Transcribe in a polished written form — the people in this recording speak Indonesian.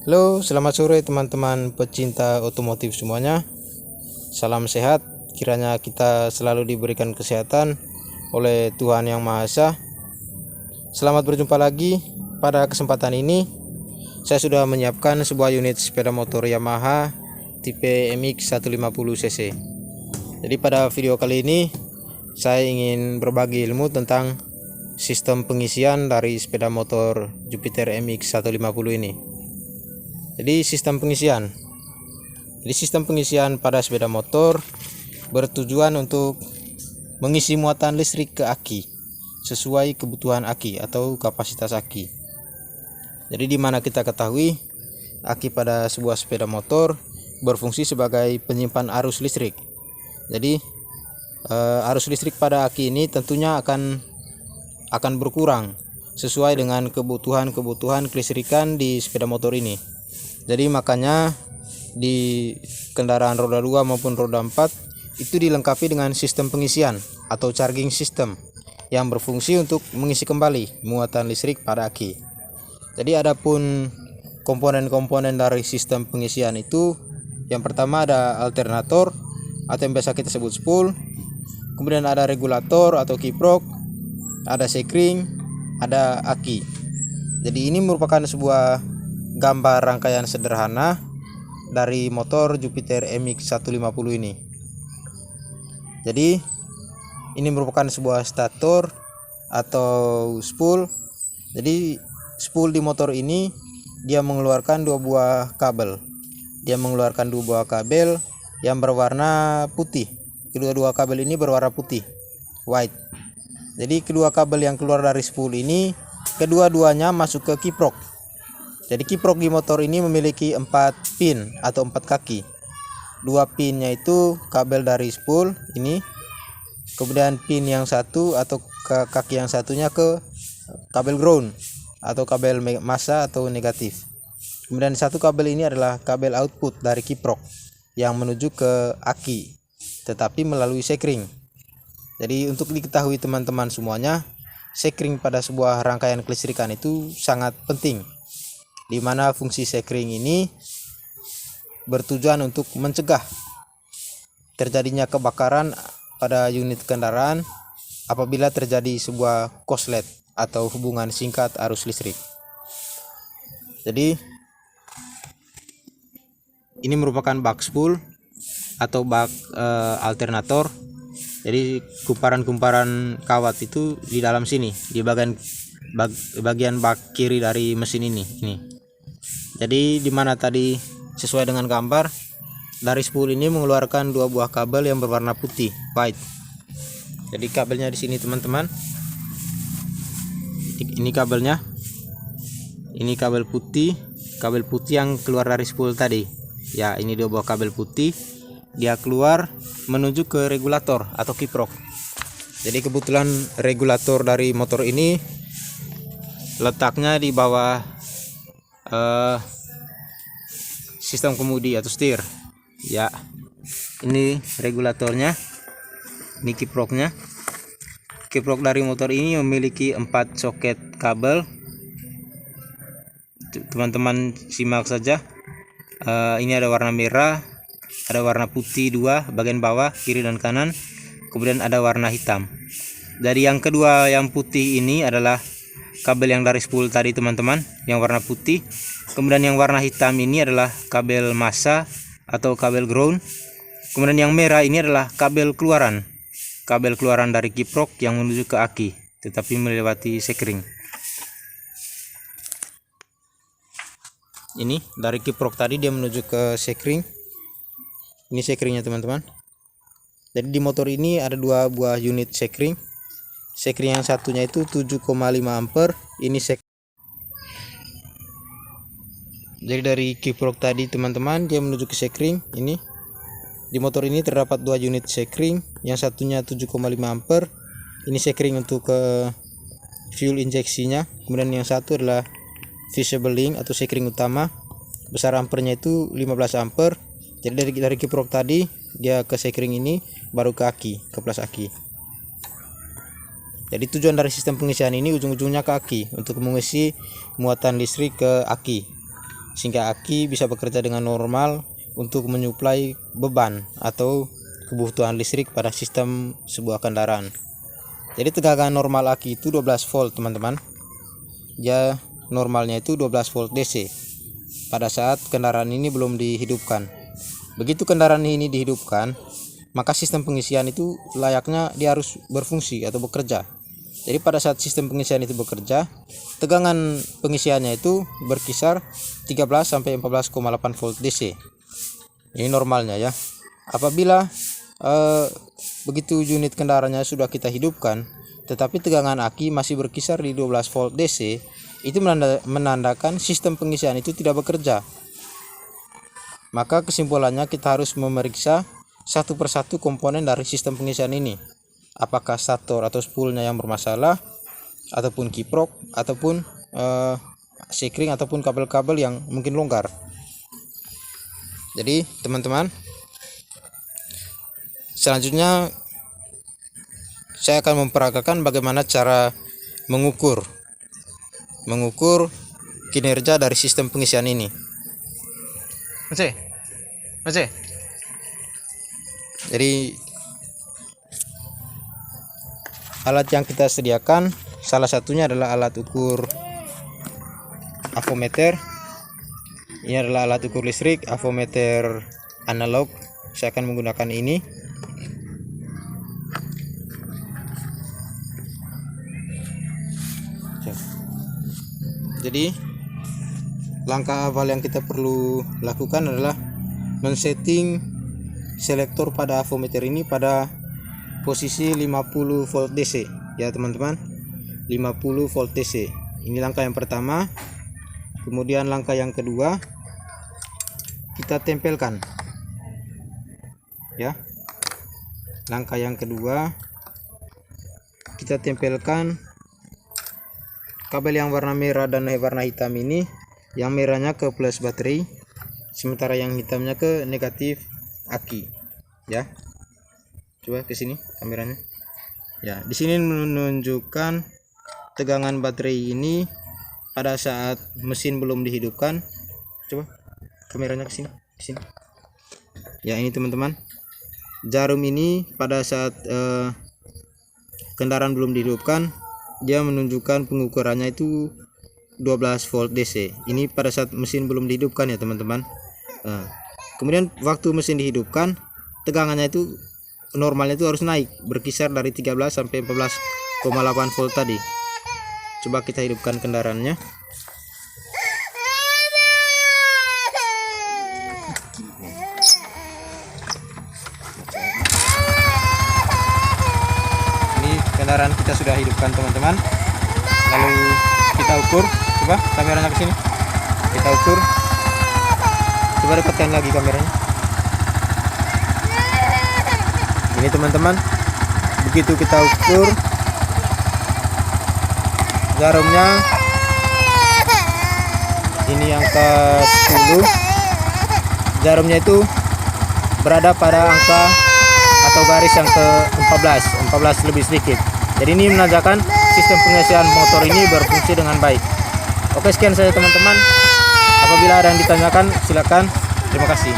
Halo, selamat sore teman-teman pecinta otomotif semuanya. Salam sehat, kiranya kita selalu diberikan kesehatan oleh Tuhan Yang Maha Esa. Selamat berjumpa lagi. Pada kesempatan ini, saya sudah menyiapkan sebuah unit sepeda motor Yamaha tipe MX 150cc. Jadi pada video kali ini, saya ingin berbagi ilmu tentang sistem pengisian dari sepeda motor Jupiter MX 150 ini. Jadi sistem pengisian pada sepeda motor bertujuan untuk mengisi muatan listrik ke aki sesuai kebutuhan aki atau kapasitas aki. Jadi di mana kita ketahui aki pada sebuah sepeda motor berfungsi sebagai penyimpan arus listrik. Jadi arus listrik pada aki ini tentunya akan berkurang sesuai dengan kebutuhan kelistrikan di sepeda motor ini. Jadi makanya di kendaraan roda 2 maupun roda 4 itu dilengkapi dengan sistem pengisian atau charging system yang berfungsi untuk mengisi kembali muatan listrik pada aki. Jadi adapun komponen-komponen dari sistem pengisian itu, yang pertama ada alternator atau yang biasa kita sebut spool, kemudian ada regulator atau kiprok, ada sekring, ada aki. Jadi ini merupakan sebuah gambar rangkaian sederhana dari motor Jupiter MX 150 ini. Jadi ini merupakan sebuah stator atau spool. Jadi spool di motor ini dia mengeluarkan dua buah kabel. Yang berwarna putih. Kedua kabel ini berwarna putih, white. Jadi kedua kabel yang keluar dari spool ini kedua-duanya masuk ke kiprok. Jadi kiprok di motor ini memiliki 4 pin atau 4 kaki. 2 pinnya itu kabel dari spool ini. Kemudian pin yang satu atau kaki yang satunya ke kabel ground atau kabel massa atau negatif. Kemudian satu kabel ini adalah kabel output dari kiprok yang menuju ke aki, tetapi melalui sekring. Jadi untuk diketahui teman-teman semuanya, sekring pada sebuah rangkaian kelistrikan itu sangat penting, di mana fungsi sekring ini bertujuan untuk mencegah terjadinya kebakaran pada unit kendaraan apabila terjadi sebuah korslet atau hubungan singkat arus listrik. Jadi ini merupakan bak spool atau bak alternator. Jadi kumparan kawat itu di dalam sini, di bagian bak kiri dari mesin ini. Jadi di mana tadi sesuai dengan gambar dari spool ini mengeluarkan dua buah kabel yang berwarna putih, white. Jadi kabelnya di sini teman-teman. Ini kabelnya. Ini kabel putih yang keluar dari spool tadi. Ya, ini dua buah kabel putih. Dia keluar menuju ke regulator atau kiprok. Jadi kebetulan regulator dari motor ini letaknya di bawah sistem kemudi atau setir. Ya, ini regulatornya, ini kiproknya. Kiprok dari motor ini memiliki 4 soket kabel. Teman-teman simak saja. Ini ada warna merah, ada warna putih 2 bagian bawah, kiri dan kanan. Kemudian ada warna hitam. Dari yang kedua yang putih ini adalah kabel yang dari spool tadi teman-teman, yang warna putih. Kemudian yang warna hitam ini adalah kabel massa atau kabel ground. Kemudian yang merah ini adalah kabel keluaran dari kiprok yang menuju ke aki, tetapi melewati sekring. Ini dari kiprok tadi dia menuju ke sekring. Ini sekringnya teman-teman. Jadi di motor ini ada 2 buah unit sekring. Sekring yang satunya itu 7,5 ampere. Ini Jadi dari kiprok tadi teman-teman dia menuju ke sekring ini. Di motor ini terdapat 2 unit sekring, yang satunya 7,5 ampere. Ini sekring untuk fuel injeksinya. Kemudian yang satu adalah visible link atau sekring utama. Besar ampernya itu 15 ampere. Jadi dari kiprok tadi dia ke sekring ini baru ke aki, ke plus aki. Jadi tujuan dari sistem pengisian ini ujung-ujungnya ke aki untuk mengisi muatan listrik ke aki. sehingga aki bisa bekerja dengan normal untuk menyuplai beban atau kebutuhan listrik pada sistem sebuah kendaraan. Jadi tegangan normal aki itu 12 volt teman-teman. Ya, normalnya itu 12 volt DC pada saat kendaraan ini belum dihidupkan. Begitu kendaraan ini dihidupkan, maka sistem pengisian itu layaknya dia harus berfungsi atau bekerja. Jadi pada saat sistem pengisian itu bekerja, tegangan pengisiannya itu berkisar 13 sampai 14,8 volt DC. Ini normalnya ya. Apabila begitu unit kendaraannya sudah kita hidupkan, tetapi tegangan aki masih berkisar di 12 volt DC, itu menandakan sistem pengisian itu tidak bekerja. Maka kesimpulannya kita harus memeriksa satu persatu komponen dari sistem pengisian ini. Apakah stator atau spoolnya yang bermasalah, ataupun kiprok, ataupun sekring, ataupun kabel-kabel yang mungkin longgar. Jadi teman-teman, selanjutnya saya akan memperagakan bagaimana cara mengukur kinerja dari sistem pengisian ini. Jadi alat yang kita sediakan salah satunya adalah alat ukur avometer. Ini adalah alat ukur listrik avometer analog. Saya akan menggunakan ini. Jadi langkah awal yang kita perlu lakukan adalah men-setting selektor pada avometer ini pada posisi 50 volt DC ya teman-teman, 50 volt DC. Ini langkah yang pertama. Kemudian langkah yang kedua, kita tempelkan ya. Langkah yang kedua, kita tempelkan kabel yang warna merah dan warna hitam ini. Yang merahnya ke plus baterai, sementara yang hitamnya ke negatif aki ya. Coba ke sini kameranya ya. Di sini menunjukkan tegangan baterai ini pada saat mesin belum dihidupkan. Coba kameranya ke sini ya. Ini teman-teman, jarum ini pada saat kendaraan belum dihidupkan, dia menunjukkan pengukurannya itu 12 volt DC. Ini pada saat mesin belum dihidupkan ya teman-teman. Kemudian waktu mesin dihidupkan, tegangannya itu normalnya itu harus naik, berkisar dari 13 sampai 14,8 volt tadi. Coba kita hidupkan kendaraannya. Ini kendaraan kita sudah hidupkan teman-teman. Lalu kita ukur. Coba kameranya ke sini. Kita ukur. Coba dekatkan lagi kameranya. Ini teman-teman, begitu kita ukur, jarumnya ini angka 10. Jarumnya itu berada pada angka atau garis yang ke 14 lebih sedikit. Jadi ini menandakan sistem pengisian motor ini berfungsi dengan baik. Oke, sekian saja teman-teman. Apabila ada yang ditanyakan silakan. Terima kasih.